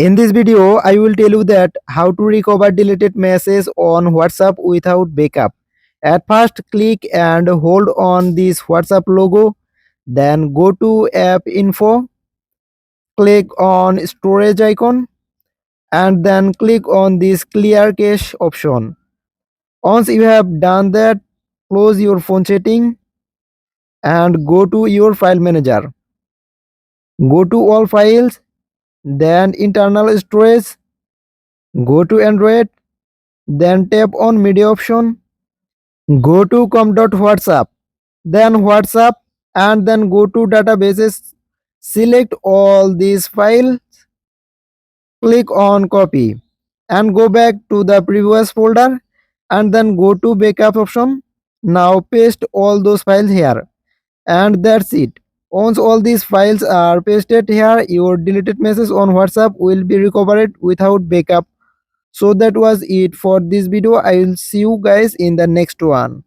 In this video, I will tell you that how to recover deleted messages on WhatsApp without backup. At first, click and hold on this WhatsApp logo. Then go to app info, click on storage icon, and then click on this clear cache option. Once you have done that, close your phone setting and go to your file manager. Go to all files, then internal storage, go to Android, then tap on media option, go to com.whatsapp, then WhatsApp, and then go to databases. Select all these files, click on copy, and go back to the previous folder, and then go to backup option. Now paste all those files here, and that's it. Once all these files are pasted here, your deleted message on WhatsApp will be recovered without backup. So that was it for this video. I will see you guys in the next one.